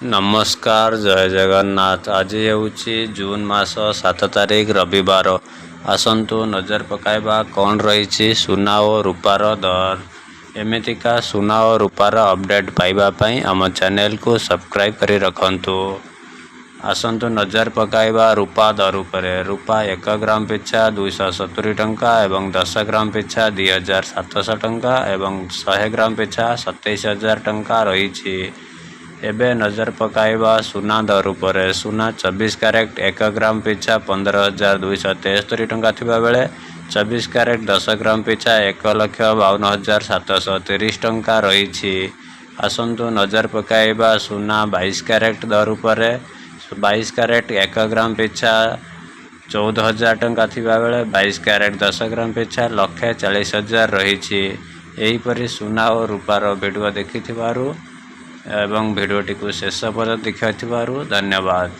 नमस्कार जय जगन्नाथ। आज हेउची जून मास 7 तारिख रविवार। आसंतु नजर पकाइबा कौन रही सुना और रूपार दर। एमितिका सुना और रूपार अपडेट पाइबा पई आम चैनल को सब्सक्राइब करी रखंतु। आसंतु नजर पकाइबा रूपा दर उपरे। रूपा 1 ग्राम पिछा 270 टंका एवं 10 ग्राम पिछा 2700 टंका एवं 100 ग्राम पिछा 27000 टंका रही। एबे नजर पकाइबा सुना दर उपरे। सुना 24 कैरेट 1 ग्राम पिछा 15273 टंका थिबा बेले 24 कैरेट 10 ग्राम पिछा 1,52,730 टंका रही। आसंतु नजर पकाइबा सुना 22 कैरेट दर उपरे। 22 कैरेट 1 ग्राम पिछा 14,000 टंका थिबा बेले 22 कैरेट 10 ग्राम पिछा 1,40,000 रही। एहीपरि सुना और रूपार भिडियो देखिथिबारु एवं भिडियोटी को शेष पर्यंत देखिथिबारु धन्यवाद।